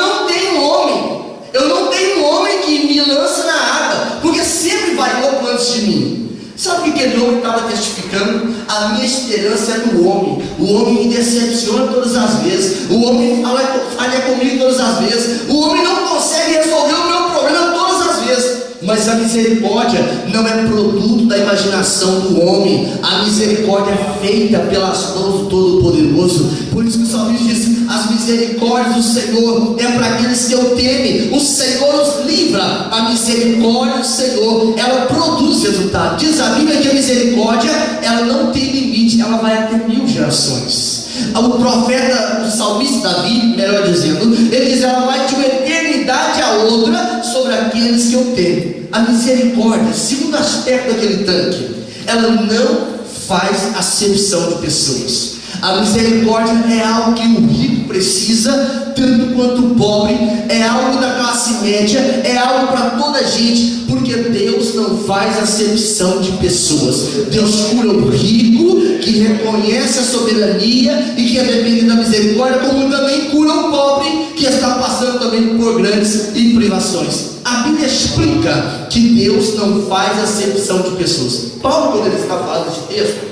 não tenho homem que me lança na água, porque sempre vai outro antes de mim. Sabe o que aquele homem estava testificando? A minha esperança é no homem. O homem me decepciona todas as vezes, o homem falha comigo todas as vezes, o homem não consegue resolver o meu problema todas as vezes. Mas a misericórdia não é produto da imaginação do homem. A misericórdia é feita pelas mãos do Todo-Poderoso. Por isso que o salmista diz: as misericórdias do Senhor é para aqueles que o temem. O Senhor os livra. A misericórdia do Senhor, ela produz resultado. Diz a Bíblia que a misericórdia, ela não tem limite, ela vai até 1000 gerações. O profeta, o salmista Davi, melhor dizendo, ele diz: ela vai de uma eternidade a outra sobre aqueles que eu tenho. A misericórdia, segundo aspecto daquele tanque, ela não faz acepção de pessoas. A misericórdia é algo que o rico precisa, tanto quanto o pobre, é algo da classe média, é algo para toda a gente, porque Deus não faz acepção de pessoas. Deus cura o rico, que reconhece a soberania e que é dependente da misericórdia, como também cura o pobre, que está passando também por grandes privações. A Bíblia explica que Deus não faz acepção de pessoas. Paulo, quando ele está falando desse texto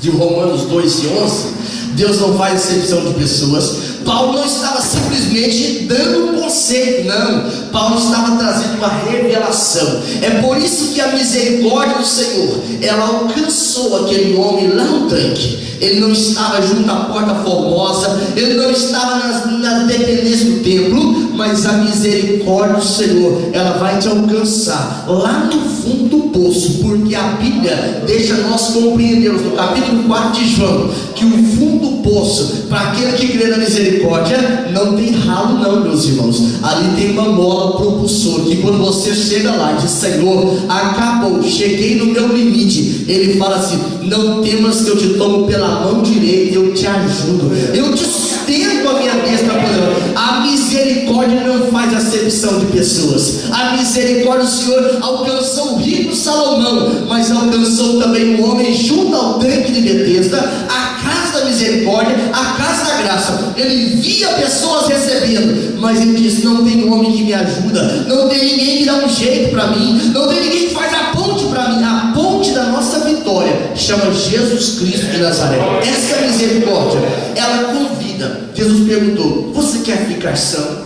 de Romanos 2 e 11, Deus não faz acepção de pessoas. Paulo não estava simplesmente dando um conceito, não. Paulo estava trazendo uma revelação. É por isso que a misericórdia do Senhor, ela alcançou aquele homem lá no tanque. Ele não estava junto à porta formosa, ele não estava nas dependências do templo, mas a misericórdia do Senhor, ela vai te alcançar lá no fundo do poço, porque a Bíblia deixa nós compreendermos no capítulo 4 de João, que o fundo do poço, para aquele que crê na misericórdia, não tem ralo não, meus irmãos. Ali tem uma mola propulsora, que quando você chega lá e diz: Senhor, acabou, cheguei no meu limite, Ele fala assim: não temas que eu te tomo pela mão direita e eu te ajudo, eu te sustento a minha destra poderosa. A misericórdia não faz acepção de pessoas. A misericórdia do Senhor alcançou o rico Salomão, mas alcançou também o homem junto ao tanque de Betesda, a casa da misericórdia, a casa da graça. Ele via pessoas recebendo, mas ele disse: não tem homem que me ajuda, não tem ninguém que dá um jeito para mim, não tem ninguém que faz a ponte para mim. A ponte da nossa vitória chama Jesus Cristo de Nazaré. Essa misericórdia, ela convida. Jesus perguntou: você quer ficar são?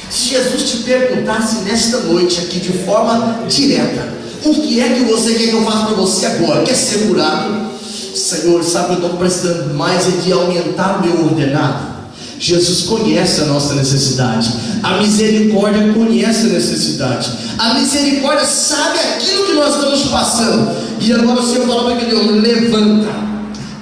Se Jesus te perguntasse nesta noite aqui de forma direta: o que é que você quer que eu faça para você agora? Quer ser curado? Senhor, sabe, eu estou precisando mais de aumentar o meu ordenado. Jesus conhece a nossa necessidade. A misericórdia conhece a necessidade. A misericórdia sabe aquilo que nós estamos passando. E agora o Senhor fala para aquele homem: levanta,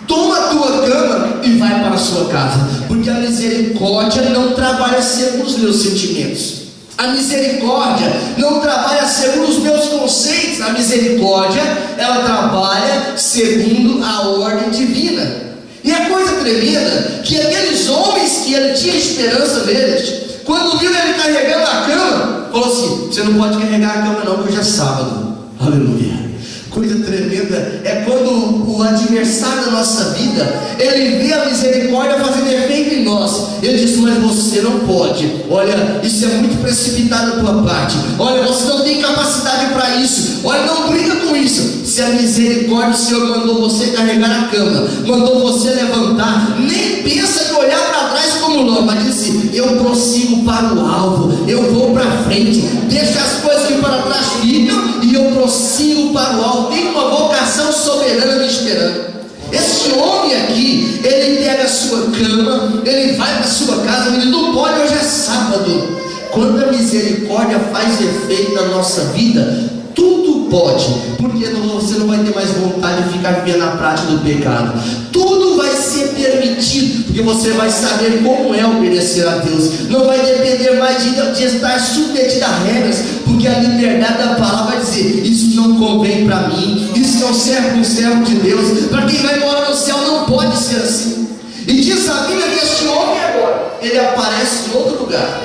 toma a tua cama e vai para a sua casa. Porque a misericórdia não trabalha segundo os meus sentimentos. A misericórdia não trabalha segundo os meus conceitos. A misericórdia, ela trabalha segundo a ordem divina. E a coisa tremenda, que aqueles homens que ele tinha esperança neles, quando viu ele carregando a cama, falou assim: você não pode carregar a cama não, porque hoje é sábado. Aleluia. Coisa tremenda é quando o adversário da nossa vida, ele vê a misericórdia fazendo efeito em nós. Ele diz: mas você não pode. Olha, isso é muito precipitado da tua parte. Olha, você não tem capacidade para isso. Olha, não brinca com isso. Se a misericórdia do Senhor mandou você carregar a cama, mandou você levantar, nem pensa em olhar para trás como Ló, mas disse: eu prossigo para o alvo, eu vou para frente, deixa as coisas que para trás ficam e eu prossigo para o alvo. Tem uma vocação soberana me esperando. Esse homem aqui, ele pega a sua cama, ele vai para a sua casa, ele não pode, hoje é sábado. Quando a misericórdia faz efeito na nossa vida, tudo pode, porque você não vai ter mais vontade de ficar vivendo a prática do pecado. Tudo vai ser permitido, porque você vai saber como é obedecer a Deus. Não vai depender mais de estar submetido a regras, porque a liberdade da palavra vai dizer: isso não convém para mim, isso não serve para um servo de Deus. Para quem vai morar no céu não pode ser assim. E diz a Bíblia que esse homem agora, ele aparece em outro lugar.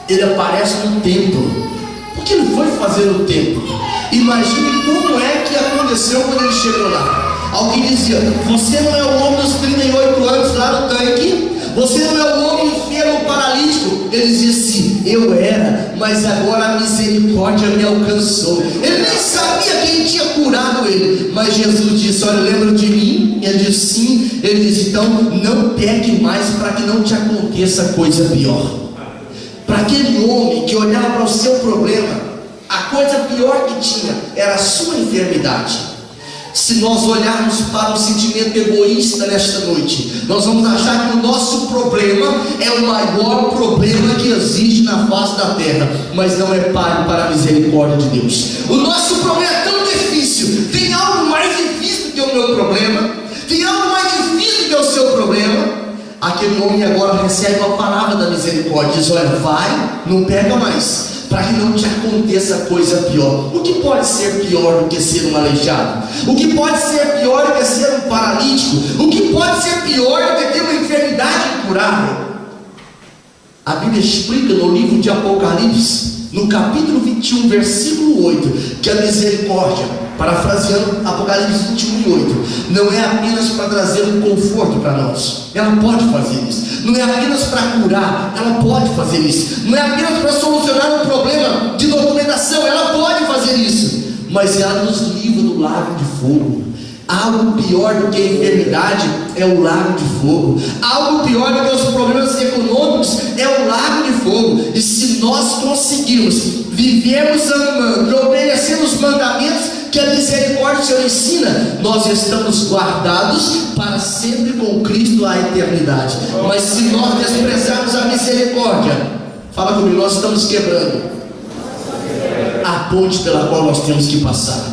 Ele aparece no templo. O que ele foi fazer no templo? Imagine como é que aconteceu quando ele chegou lá. Alguém dizia: você não é o homem dos 38 anos lá no tanque? Você não é o homem enfermo paralítico? Ele dizia assim: eu era, mas agora a misericórdia me alcançou. Ele nem sabia quem tinha curado ele, mas Jesus disse: olha, lembra de mim? Ele disse sim. Ele disse: então não peque mais, para que não te aconteça coisa pior. Para aquele homem que olhava para o seu problema, a coisa pior que tinha era a sua enfermidade. Se nós olharmos para o sentimento egoísta nesta noite, nós vamos achar que o nosso problema é o maior problema que existe na face da terra, mas não é páreo para a misericórdia de Deus. O nosso problema é tão difícil. Tem algo mais difícil que o meu problema? Tem algo mais difícil que o seu problema? Aquele homem agora recebe a palavra da misericórdia, diz: olha, vai, não pega mais, para que não te aconteça coisa pior. O que pode ser pior do que ser um aleijado? O que pode ser pior do que ser um paralítico? O que pode ser pior do que ter uma enfermidade incurável? A Bíblia explica no livro de Apocalipse, no capítulo 21, versículo 8, que a misericórdia, parafraseando Apocalipse 21:8, não é apenas para trazer um conforto para nós. Ela pode fazer isso. Não é apenas para curar. Ela pode fazer isso. Não é apenas para solucionar um problema de documentação. Ela pode fazer isso. Mas ela nos livra do lago de fogo. Algo pior do que a enfermidade é o lago de fogo. Algo pior do que os problemas econômicos é o lago de fogo. E se nós conseguirmos vivermos amando e obedecendo os mandamentos que a misericórdia o Senhor ensina, nós estamos guardados para sempre com Cristo à eternidade. Mas se nós desprezarmos a misericórdia, fala comigo, nós estamos quebrando a ponte pela qual nós temos que passar.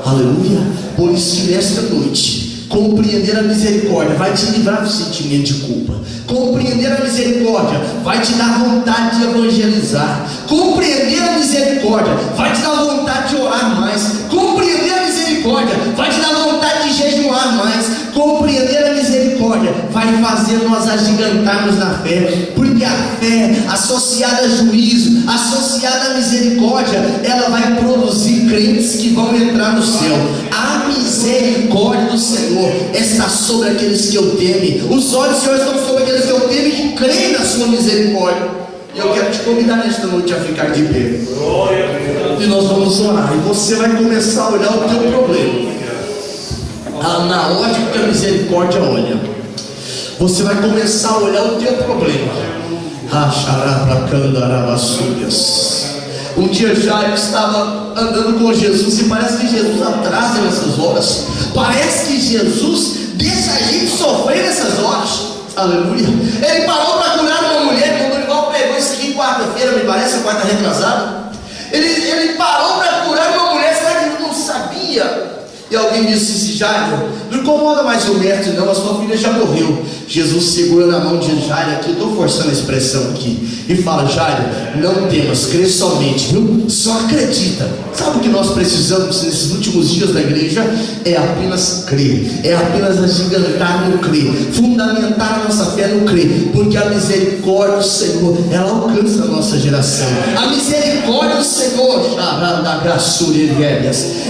Aleluia. Por isso que nesta noite, compreender a misericórdia vai te livrar do sentimento de culpa. Compreender a misericórdia vai te dar vontade de evangelizar. Compreender a misericórdia vai te dar vontade de orar mais. Compreender a misericórdia vai te dar vontade de jejuar mais. Compreender a misericórdia vai fazer nós agigantarmos na fé, porque a fé associada a juízo, associada à misericórdia, ela vai produzir crentes que vão entrar no céu. A misericórdia do Senhor está sobre aqueles que o temem. Os olhos do Senhor estão sobre aqueles que o temem e que creem na sua misericórdia. E eu quero te convidar nesta noite a ficar de pé, e nós vamos orar, e você vai começar a olhar o teu problema na ótica que a misericórdia olha. Você vai começar a olhar o teu problema. Um dia Jairo estava andando com Jesus, e parece que Jesus atrasa nessas horas. Parece que Jesus deixa a gente sofrer nessas horas. Aleluia. Ele parou para curar uma mulher, quando o Dorival pregou isso aqui em quarta-feira, me parece, a quarta retrasada. Ele parou para curar uma mulher, será que ele não sabia? E alguém disse: Jairo, não incomoda mais o mestre não, a sua filha já morreu. Jesus segura na mão de Jairo aqui, estou forçando a expressão aqui, e fala: Jairo, não temas, crê somente, viu? Só acredita. Sabe o que nós precisamos nesses últimos dias da igreja? É apenas crer, é apenas agigantar no crer, fundamentar a nossa fé no crer, porque a misericórdia do Senhor, ela alcança a nossa geração. A misericórdia do Senhor,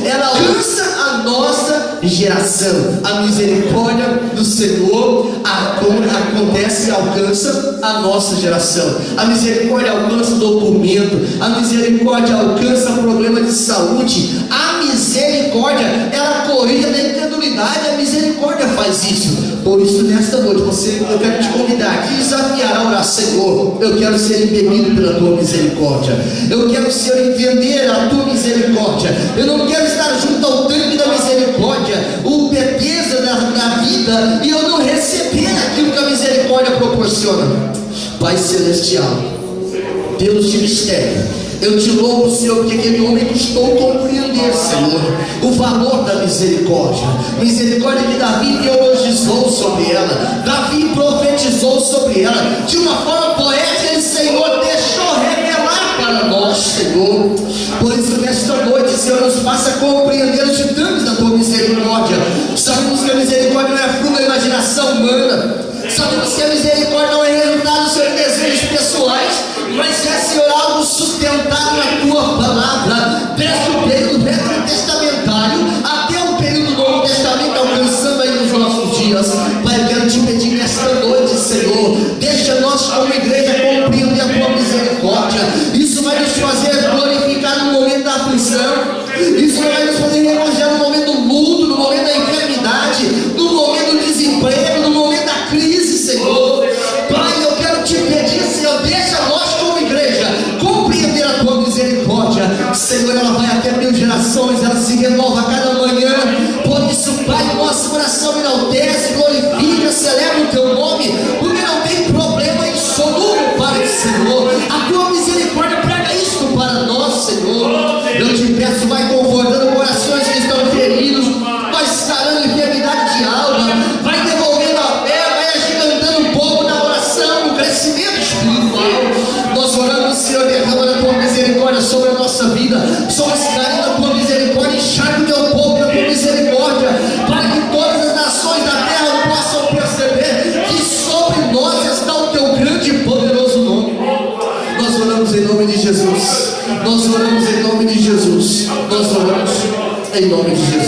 ela alcança a nossa geração. A misericórdia do Senhor acontece e alcança a nossa geração. A misericórdia alcança documento, a misericórdia alcança problema de saúde. A misericórdia, ela corrige a incredulidade. A misericórdia faz isso. Por isso, nesta noite, eu quero te convidar, te desafiar a orar: Senhor, eu quero ser embebido pela tua misericórdia. Eu quero, Senhor, entender a tua misericórdia. Eu não quero estar junto ao tanque da misericórdia, o beleza da vida, e eu não receber aquilo que a misericórdia proporciona. Pai celestial, Deus de mistério, eu te louvo, Senhor, porque aquele homem custou compreender, Senhor, o valor da misericórdia. Misericórdia que Davi teologizou sobre ela, Davi profetizou sobre ela, de uma forma poética, e Senhor deixou revelar para nós, Senhor. Por isso, nesta noite, Senhor, nos faça compreender os ditames da tua misericórdia. Sabemos que a misericórdia não é fruto da imaginação humana. Sabemos que a misericórdia não é resultado, Senhor, de desejos pessoais, mas é, Senhor, algo sustentado na tua palavra, desde o período veterotestamentário até o período do Novo Testamento, alcançando aí nos nossos dias. Pai, eu quero te pedir nesta noite, Senhor, deixa nós como igreja compreender a tua misericórdia. Isso vai nos fazer glorificar no momento da aflição, isso vai nos fazer regozijar no momento do luto, no momento da enfermidade, no momento do desemprego, no momento da crise, Senhor. Pai, eu quero te pedir, Senhor, deixa nós como igreja compreender a tua misericórdia. Senhor, ela vai até 1000 gerações, ela se renova a cada manhã. Por isso, Pai, nosso coração enaltece, glorifica, celebra o teu nome, porque não tem problema insolúvel para o Senhor. A tua misericórdia prega isso para nós, Senhor. Eu te peço, vai confortando corações que estão feridos, vai sarando enfermidade de alma, vai devolvendo a fé, vai agigantando um pouco na oração, no crescimento espiritual. Nós oramos, Senhor, derramando a tua misericórdia sobre a nossa vida. Somos carentes da tua misericórdia, enxerga o teu povo da tua misericórdia, para que todas as nações da terra possam perceber que sobre nós está o teu grande e poderoso nome. Nós oramos em nome de Jesus. Nós oramos em nome de Jesus. Nós oramos em nome de Jesus.